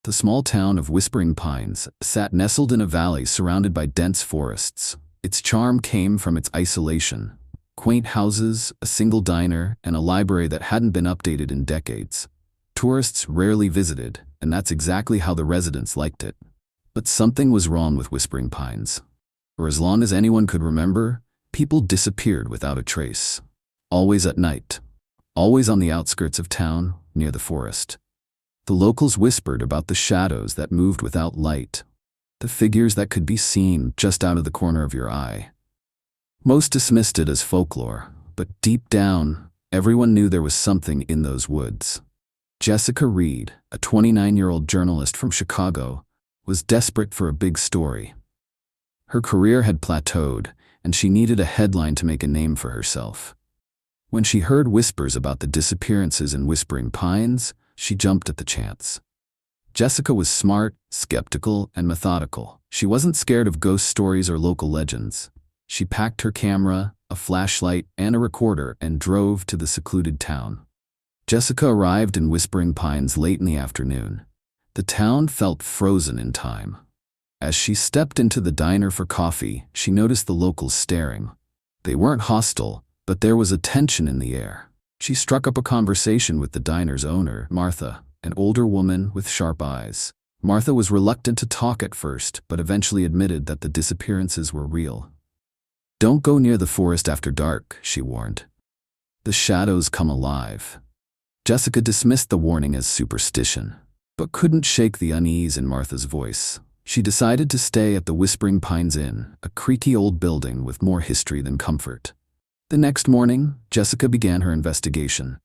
The small town of Whispering Pines sat nestled in a valley surrounded by dense forests. Its charm came from its isolation. Quaint houses, a single diner, and a library that hadn't been updated in decades. Tourists rarely visited, and that's exactly how the residents liked it. But something was wrong with Whispering Pines. For as long as anyone could remember, people disappeared without a trace. Always at night. Always on the outskirts of town, near the forest. The locals whispered about the shadows that moved without light, the figures that could be seen just out of the corner of your eye. Most dismissed it as folklore, but deep down, everyone knew there was something in those woods. Jessica Reed, a 29-year-old journalist from Chicago, was desperate for a big story. Her career had plateaued, and she needed a headline to make a name for herself. When she heard whispers about the disappearances in Whispering Pines, she jumped at the chance. Jessica was smart, skeptical, and methodical. She wasn't scared of ghost stories or local legends. She packed her camera, a flashlight, and a recorder and drove to the secluded town. Jessica arrived in Whispering Pines late in the afternoon. The town felt frozen in time. As she stepped into the diner for coffee, she noticed the locals staring. They weren't hostile, but there was a tension in the air. She struck up a conversation with the diner's owner, Martha, an older woman with sharp eyes. Martha was reluctant to talk at first, but eventually admitted that the disappearances were real. "Don't go near the forest after dark," she warned. "The shadows come alive." Jessica dismissed the warning as superstition, but couldn't shake the unease in Martha's voice. She decided to stay at the Whispering Pines Inn, a creaky old building with more history than comfort. The next morning, Jessica began her investigation.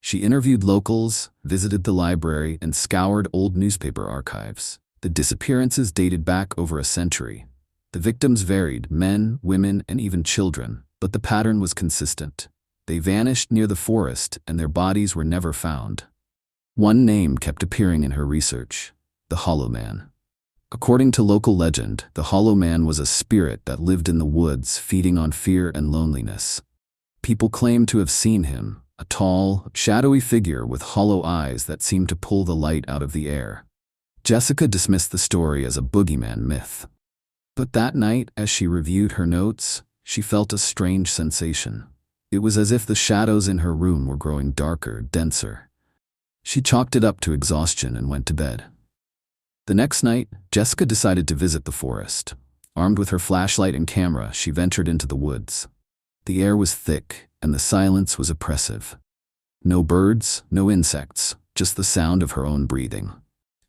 She interviewed locals, visited the library, and scoured old newspaper archives. The disappearances dated back over a century. The victims varied, men, women, and even children, but the pattern was consistent. They vanished near the forest, and their bodies were never found. One name kept appearing in her research: the Hollow Man. According to local legend, the Hollow Man was a spirit that lived in the woods, feeding on fear and loneliness. People claimed to have seen him, a tall, shadowy figure with hollow eyes that seemed to pull the light out of the air. Jessica dismissed the story as a boogeyman myth. But that night, as she reviewed her notes, she felt a strange sensation. It was as if the shadows in her room were growing darker, denser. She chalked it up to exhaustion and went to bed. The next night, Jessica decided to visit the forest. Armed with her flashlight and camera, she ventured into the woods. The air was thick, and the silence was oppressive. No birds, no insects, just the sound of her own breathing.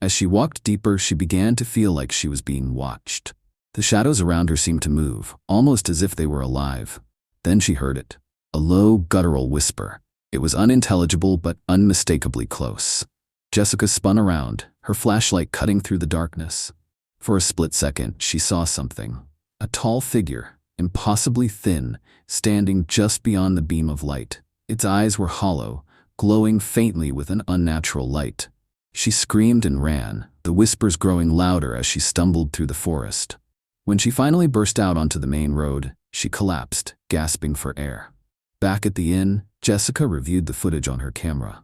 As she walked deeper, she began to feel like she was being watched. The shadows around her seemed to move, almost as if they were alive. Then she heard it, a low, guttural whisper. It was unintelligible but unmistakably close. Jessica spun around, her flashlight cutting through the darkness. For a split second, she saw something. A tall figure, impossibly thin, standing just beyond the beam of light. Its eyes were hollow, glowing faintly with an unnatural light. She screamed and ran, the whispers growing louder as she stumbled through the forest. When she finally burst out onto the main road, she collapsed, gasping for air. Back at the inn, Jessica reviewed the footage on her camera.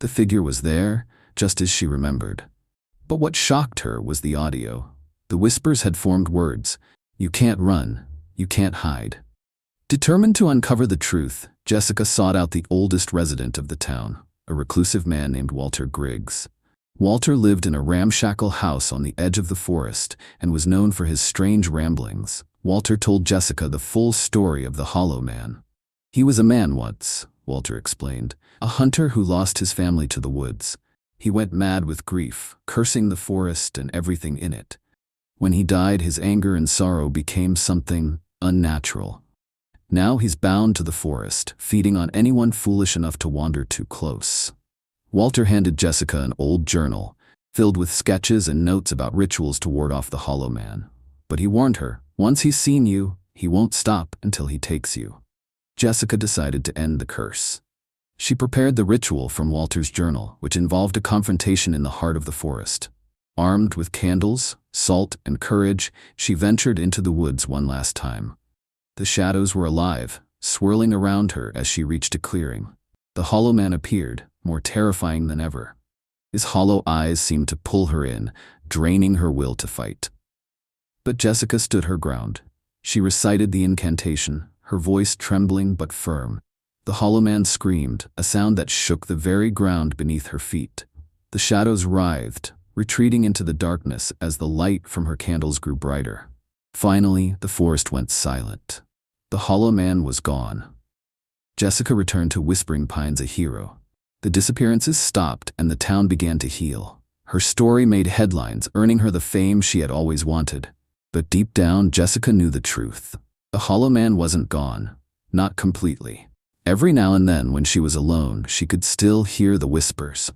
The figure was there, just as she remembered. But what shocked her was the audio. The whispers had formed words. "You can't run. You can't hide." Determined to uncover the truth, Jessica sought out the oldest resident of the town, a reclusive man named Walter Griggs. Walter lived in a ramshackle house on the edge of the forest and was known for his strange ramblings. Walter told Jessica the full story of the Hollow Man. "He was a man once," Walter explained, "a hunter who lost his family to the woods. He went mad with grief, cursing the forest and everything in it. When he died, his anger and sorrow became something unnatural. Now he's bound to the forest, feeding on anyone foolish enough to wander too close." Walter handed Jessica an old journal, filled with sketches and notes about rituals to ward off the Hollow Man. But he warned her, once he's seen you, he won't stop until he takes you. Jessica decided to end the curse. She prepared the ritual from Walter's journal, which involved a confrontation in the heart of the forest. Armed with candles, salt, and courage, she ventured into the woods one last time. The shadows were alive, swirling around her as she reached a clearing. The Hollow Man appeared, more terrifying than ever. His hollow eyes seemed to pull her in, draining her will to fight. But Jessica stood her ground. She recited the incantation, her voice trembling but firm. The hollow man screamed, a sound that shook the very ground beneath her feet. The shadows writhed, retreating into the darkness as the light from her candles grew brighter. Finally, the forest went silent. The hollow man was gone. Jessica returned to Whispering Pines a hero. The disappearances stopped and the town began to heal. Her story made headlines, earning her the fame she had always wanted. But deep down, Jessica knew the truth. The hollow man wasn't gone. Not completely. Every now and then, when she was alone, she could still hear the whispers.